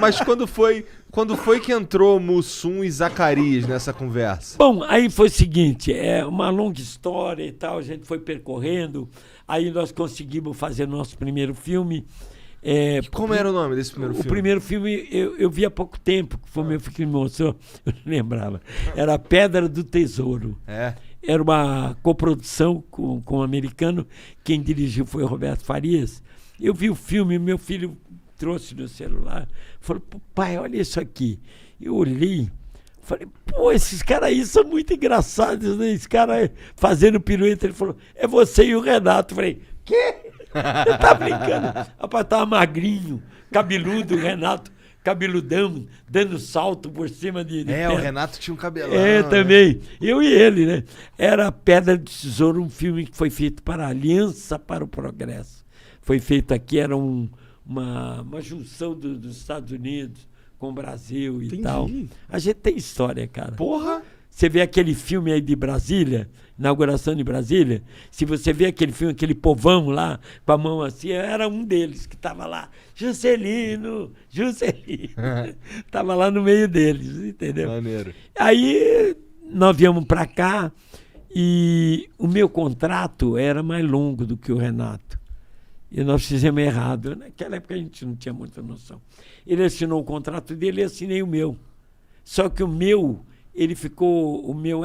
Mas quando foi que entrou Mussum e Zacarias nessa conversa? Bom, aí foi o seguinte, é uma longa história e tal, a gente foi percorrendo, aí nós conseguimos fazer nosso primeiro filme. Como era o nome desse primeiro filme? O primeiro filme eu vi há pouco tempo, que foi o meu filho que me mostrou, eu não lembrava. Era Pedra do Tesouro. Era uma coprodução com um americano, quem dirigiu foi o Roberto Farias. Eu vi o filme, meu filho trouxe no celular, falou, pai, olha isso aqui. Eu olhei, falei, pô, esses caras aí são muito engraçados, né? Esse cara fazendo pirueta, ele falou, é você e o Renato. Eu falei, quê? Você tá brincando? Rapaz, tava magrinho, cabeludo, o Renato, cabeludão, dando salto por cima de o Renato tinha um cabelão. Também. Eu e ele, né? Era Pedra do Tesouro, um filme que foi feito para a Aliança para o Progresso. Foi feito aqui, era uma junção dos Estados Unidos com o Brasil e tal. A gente tem história, cara. Porra! Você vê aquele filme aí de Brasília, inauguração de Brasília, se você vê aquele filme, aquele povão lá, com a mão assim, era um deles que estava lá. Juscelino! Estava lá no meio deles, entendeu? Maneiro. Aí nós viemos para cá e o meu contrato era mais longo do que o Renato. E nós fizemos errado. Naquela época a gente não tinha muita noção. Ele assinou o contrato dele e eu assinei o meu. Só que o meu, ele ficou... O meu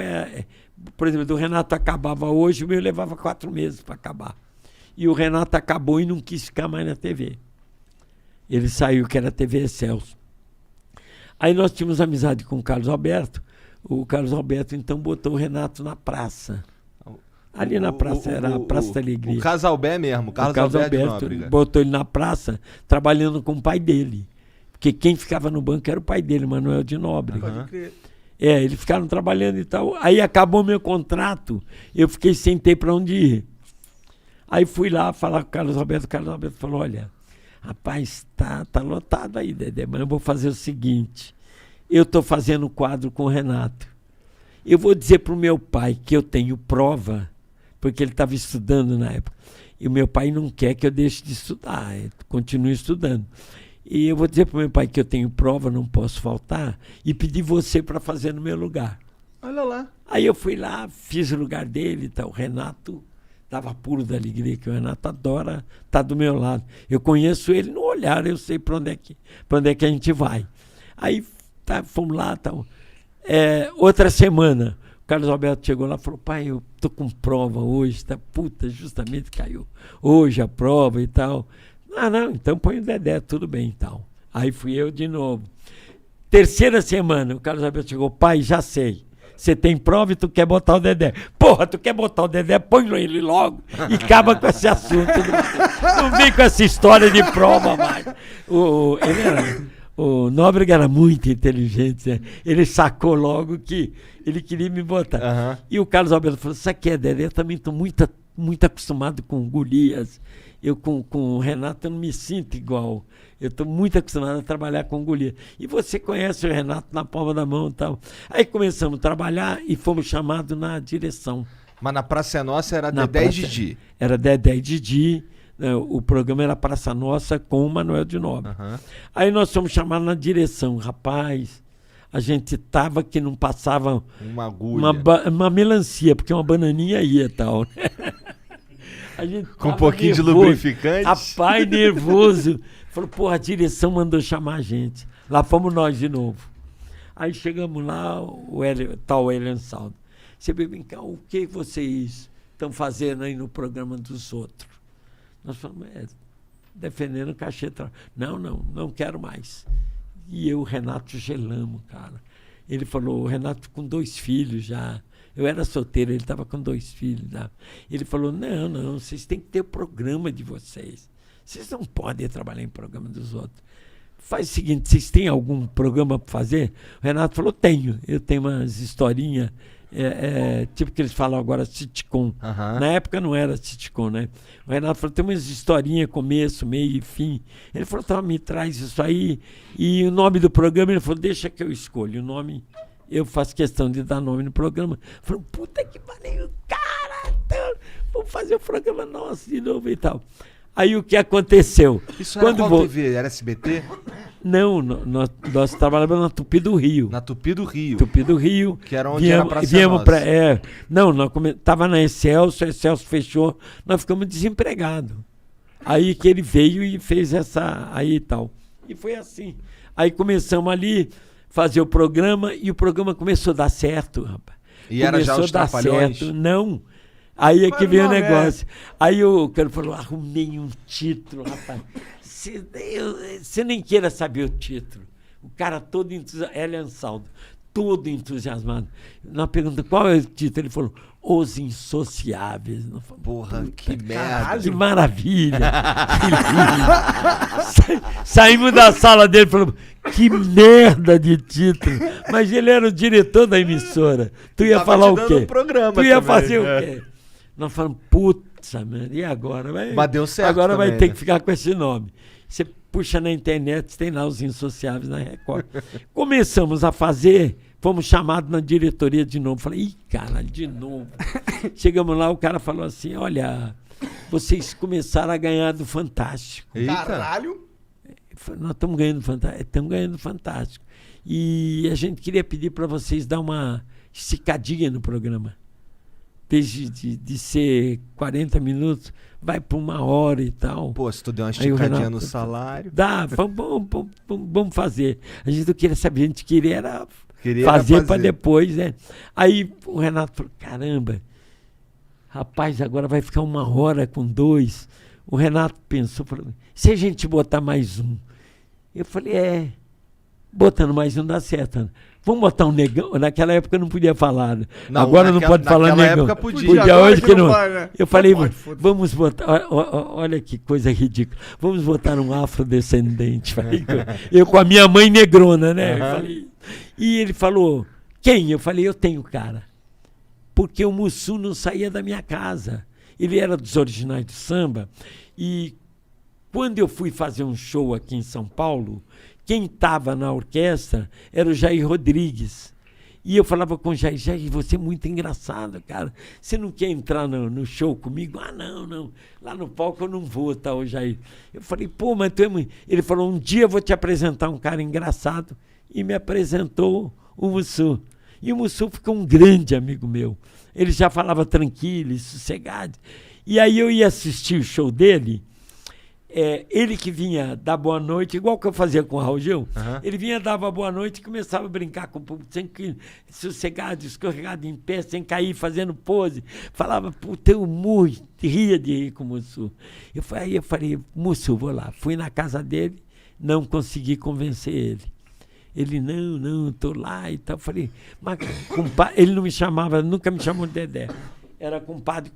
por exemplo, do Renato acabava hoje, o meu levava 4 meses para acabar. E o Renato acabou e não quis ficar mais na TV. Ele saiu, que era a TV Excelsior. Aí nós tínhamos amizade com o Carlos Alberto. O Carlos Alberto, então, botou o Renato na praça. Ali na praça, era a Praça da Alegria. O Casalbé mesmo, o Carlos Alberto botou ele na praça, trabalhando com o pai dele. Porque quem ficava no banco era o pai dele, Manuel de Nóbrega. Pode crer. Eles ficaram trabalhando e tal. Aí acabou meu contrato, eu fiquei sem ter para onde ir. Aí fui lá falar com o Carlos Alberto falou, olha, rapaz, tá lotado aí, Dedé, mas eu vou fazer o seguinte, eu estou fazendo quadro com o Renato. Eu vou dizer para o meu pai que eu tenho prova, porque ele estava estudando na época. E o meu pai não quer que eu deixe de estudar, eu continue estudando. E eu vou dizer para o meu pai que eu tenho prova, não posso faltar, e pedir você para fazer no meu lugar. Olha lá. Aí eu fui lá, fiz o lugar dele e tal. O Renato estava puro da alegria, que o Renato adora estar do meu lado. Eu conheço ele no olhar, eu sei para onde é que a gente vai. Aí fomos lá, tal. Outra semana, o Carlos Alberto chegou lá e falou, pai, eu tô com prova hoje, justamente caiu hoje a prova e tal. Não, então põe o Dedé, tudo bem e tal. Aí fui eu de novo. Terceira semana, o Carlos Alberto chegou, pai, já sei. Você tem prova e tu quer botar o Dedé. Porra, tu quer botar o Dedé? Põe ele logo e acaba com esse assunto. Não vem com essa história de prova mais. O Nóbrega era muito inteligente, né? Ele sacou logo que ele queria me botar. Uhum. E o Carlos Alberto falou, sabe o que é, Dedé? Eu também estou muito acostumado com Golias. Eu com o Renato eu não me sinto igual. Eu estou muito acostumado a trabalhar com Golias. E você conhece o Renato na palma da mão e tal. Aí começamos a trabalhar e fomos chamados na direção. Mas na Praça Nossa era Dedé e Didi? Era Dedé e Didi. O programa era Praça Nossa com o Manuel de Nóbrega. Uhum. Aí nós fomos chamados na direção. Rapaz, a gente tava que não passava uma agulha. Uma melancia, porque uma bananinha ia e tal. Com um pouquinho nervoso, de lubrificante. Rapaz, nervoso. Falou, porra, a direção mandou chamar a gente. Lá fomos nós de novo. Aí chegamos lá, o Elian Saldo. Você vê, vem cá, o que vocês estão fazendo aí no programa dos outros? Nós falamos, defendendo o cachê. Não quero mais. E eu, o Renato, gelamos, cara. Ele falou, o Renato com 2 filhos já. Eu era solteiro, ele estava com 2 filhos. Né? Ele falou, não, vocês têm que ter o programa de vocês. Vocês não podem trabalhar em programa dos outros. Faz o seguinte, vocês têm algum programa para fazer? O Renato falou, eu tenho umas historinhas, tipo que eles falam agora, sitcom. Uhum. Na época não era sitcom, né? O Renato falou, tem umas historinhas, começo, meio e fim. Ele falou, tá, me traz isso aí. E o nome do programa, ele falou, deixa que eu escolho o nome. Eu faço questão de dar nome no programa. Falei, puta que pariu, cara, vamos fazer o programa nosso de novo e tal. Aí o que aconteceu? Isso era qual TV? Era SBT? Não, nós trabalhávamos na Tupi do Rio. Na Tupi do Rio. Tupi do Rio. Que era onde era pra ser viemos nossa. Não, nós tava na Excelso, a Excelso fechou, nós ficamos desempregados. Aí que ele veio e fez essa aí e tal. E foi assim. Aí começamos ali fazer o programa e o programa começou a dar certo, rapaz. E era já os Trapalhões? Não. Aí é que veio o não, negócio. Aí o cara falou, arrumei um título, rapaz. Você nem queira saber o título. O cara todo entusiasmado, Elian Saldo, todo entusiasmado. Nós perguntamos qual é o título. Ele falou, Os Insociáveis. Nós falamos, Porra, que merda. que maravilha. Que lindo. Saímos da sala dele e falamos, que merda de título. Mas ele era o diretor da emissora. Tu ia Tava falar te o dando quê? um programa Tu ia também, fazer é. o quê? Nós falamos, puta, mano, e agora? Mas deu certo Agora vai também, ter né? que ficar com esse nome. Você puxa na internet, tem lá Os Insociáveis na Record. Começamos a fazer, fomos chamados na diretoria de novo. Falei, ih, cara, de novo. Chegamos lá, o cara falou assim, olha, vocês começaram a ganhar do Fantástico. Eita. Caralho. Nós estamos ganhando Fantástico. Estamos ganhando Fantástico. E a gente queria pedir para vocês dar uma esticadinha no programa. Desde de ser 40 minutos, vai para 1 hora e tal. Pô, se tu der uma Aí o esticadinha Renato- no salário. Dá, vamos fazer. A gente não queria saber, a gente queria era Queria fazer para depois, né? Aí o Renato falou, caramba, rapaz, agora vai ficar 1 hora com 2. O Renato pensou, falou, se a gente botar mais um? Eu falei, botando mais um dá certo. Ana. Vamos botar um negão? Naquela época eu não podia falar. Né? Não, agora não pode falar naquela negão. época podia. Podia Agora hoje que não. pode, né? Eu falei, Pode, foda-se. vamos botar. Olha que coisa ridícula. Vamos botar um afrodescendente. Falei, eu com a minha mãe negrona, né? Eu falei, e ele falou, quem? Eu falei, eu tenho cara. Porque o Mussum não saía da minha casa. Ele era dos originais do samba. E quando eu fui fazer um show aqui em São Paulo, quem estava na orquestra era o Jair Rodrigues. E eu falava com o Jair, você é muito engraçado, cara. Você não quer entrar no show comigo? Ah, não. Lá no palco eu não vou, tá, o Jair. Eu falei, pô, mas tu é muito... Ele falou, um dia eu vou te apresentar um cara engraçado. E me apresentou o Mussum. E o Mussum ficou um grande amigo meu. Ele já falava tranquilo e sossegado. E aí eu ia assistir o show dele... ele que vinha dar boa noite, igual que eu fazia com o Raul Gil, ele vinha, dava boa noite e começava a brincar com o público, sem que, sossegado, escorregado em pé, sem cair, fazendo pose. Falava, puta, eu muito, ria de rir com o Mussum. Aí eu falei, Mussum, vou lá. Fui na casa dele, não consegui convencer ele. Ele, não, tô lá e tal. Falei, mas ele não me chamava, nunca me chamou de Dedé. Era compadre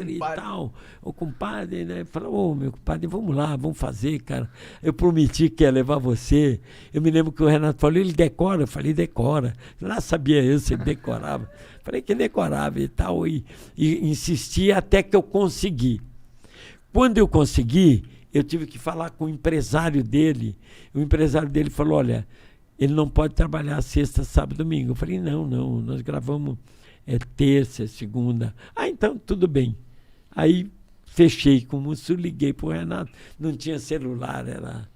e tal. O compadre, né? Falou, meu compadre, vamos lá, vamos fazer, cara. Eu prometi que ia levar você. Eu me lembro que o Renato falou, ele decora? Eu falei, decora. Lá sabia eu se ele decorava. Falei que decorava e tal. E insisti até que eu consegui. Quando eu consegui, eu tive que falar com o empresário dele. O empresário dele falou, olha, ele não pode trabalhar sexta, sábado, domingo. Eu falei, não, nós gravamos... terça, segunda. Então, tudo bem. Aí, fechei com o Mussum, liguei pro Renato. Não tinha celular, era...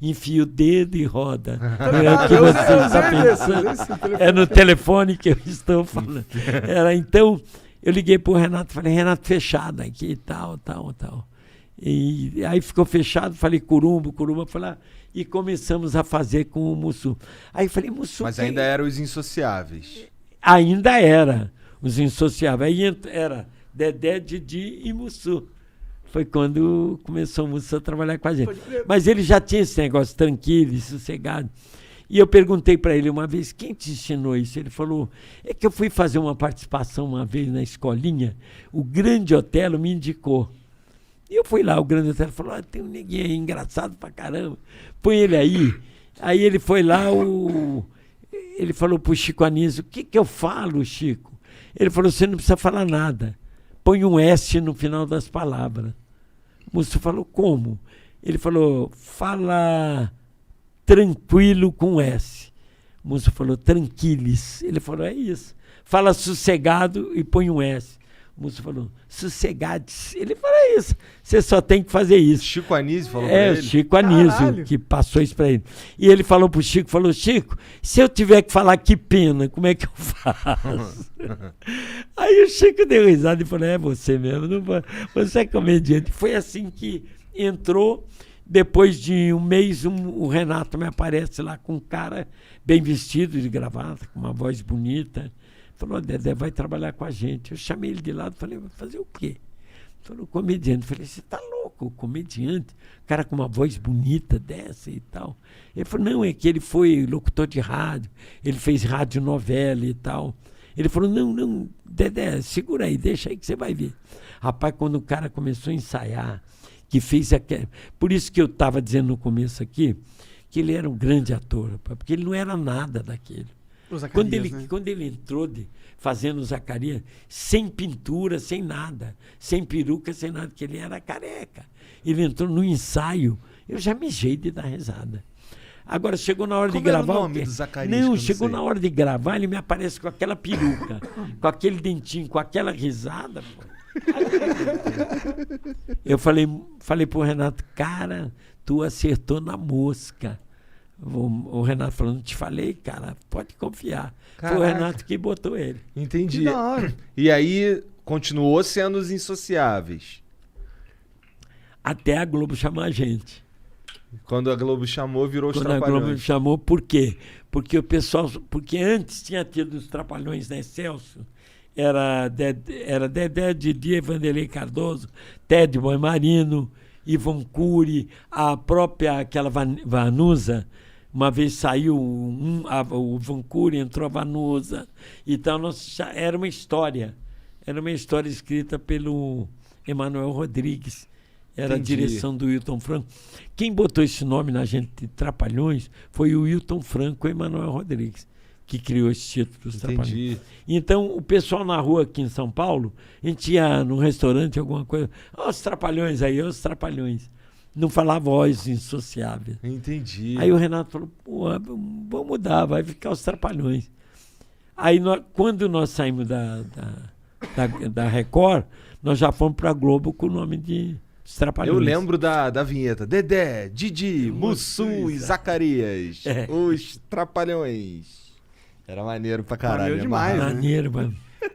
enfia o dedo e roda. Não é o que você está pensando. É no telefone que eu estou falando. Então, eu liguei pro Renato, falei, Renato, fechado aqui, tal. E aí ficou fechado, falei, Curumba, foi lá. E começamos a fazer com o Mussum. Aí falei, Mussum... Mas ainda eram os Insociáveis. Ainda era os Insociáveis. Aí era Dedé, Didi e Mussum. Foi quando começou o Mussum a trabalhar com a gente. Mas ele já tinha esse negócio tranquilo e sossegado. E eu perguntei para ele uma vez, quem te ensinou isso? Ele falou, é que eu fui fazer uma participação uma vez na escolinha, o Grande Otelo me indicou. E eu fui lá, o Grande Otelo falou, tem um neguinho aí engraçado pra caramba, põe ele aí. Aí ele foi lá, ele falou pro Chico Anísio, o que eu falo, Chico? Ele falou, você não precisa falar nada. Põe um S no final das palavras. O moço falou, como? Ele falou, fala tranquilo com S. O moço falou, tranquilis. Ele falou, é isso. Fala sossegado e põe um S. O Mussum falou, sossegades. Ele falou, é isso, você só tem que fazer isso. Chico Anísio falou pra É, o ele? Chico Anísio, Caralho. que passou isso pra ele. E ele falou pro Chico, Chico, se eu tiver que falar que pena, como é que eu faço? Aí o Chico deu risada e falou, é você mesmo, você é comediante. Foi assim que entrou. Depois de um mês, o Renato me aparece lá com um cara bem vestido de gravata, com uma voz bonita. Falou, Dedé, vai trabalhar com a gente. Eu chamei ele de lado e falei, vai fazer o quê? Ele falou, comediante. Eu falei, você tá louco, comediante? Cara com uma voz bonita dessa e tal. Ele falou, não, é que ele foi locutor de rádio, ele fez radionovela e tal. Ele falou, não, Dedé, segura aí, deixa aí que você vai ver. Rapaz, quando o cara começou a ensaiar, que fez aquele... Por isso que eu estava dizendo no começo aqui, que ele era um grande ator, porque ele não era nada daquele. O Zacarias, né? Quando ele entrou fazendo o Zacarias, sem pintura, sem nada, sem peruca, sem nada, que ele era careca. Ele entrou no ensaio, eu já mijei de dar risada. Agora, chegou na hora Como de gravar... era o nome do Zacarias, que eu Não, não chegou sei? na hora de gravar, ele me aparece com aquela peruca, com aquele dentinho, com aquela risada, pô. Eu falei pro Renato, cara, tu acertou na mosca. O Renato falou, não te falei, cara, pode confiar. Foi o Caraca. Renato que botou ele. Entendi. Que da hora. E aí, continuou sendo os Insociáveis. Até a Globo chamar a gente. Quando a Globo chamou, virou os Quando a Globo Trapalhões. chamou, por quê? Porque antes tinha tido os Trapalhões na Excelsior. Era Dedé, Didi, Vanderlei Cardoso, Ted Boy Marino, Ivon Cury, a própria aquela Vanusa. Uma vez saiu o Ivon Cury, entrou a Vanusa. Então era uma história. Era uma história escrita pelo Emanuel Rodrigues. Era Entendi. a direção do Wilton Franco. Quem botou esse nome na gente de Trapalhões foi o Wilton Franco e Emanuel Rodrigues, que criou esse título dos Trapalhões. Entendi. Então, o pessoal na rua aqui em São Paulo, a gente ia num restaurante, alguma coisa, ó, os Trapalhões aí, ó, os Trapalhões. Não falava Os Insociáveis. Entendi. Aí o Renato falou, pô, vamos mudar, vai ficar os Trapalhões. Aí, quando nós saímos da Record, nós já fomos para a Globo com o nome de Os Trapalhões. Eu lembro da vinheta. Dedé, Didi, Mussum e Zacarias. É. Os Trapalhões. Era maneiro pra caralho. Maneiro demais, amarrado. né? Maneiro, mano.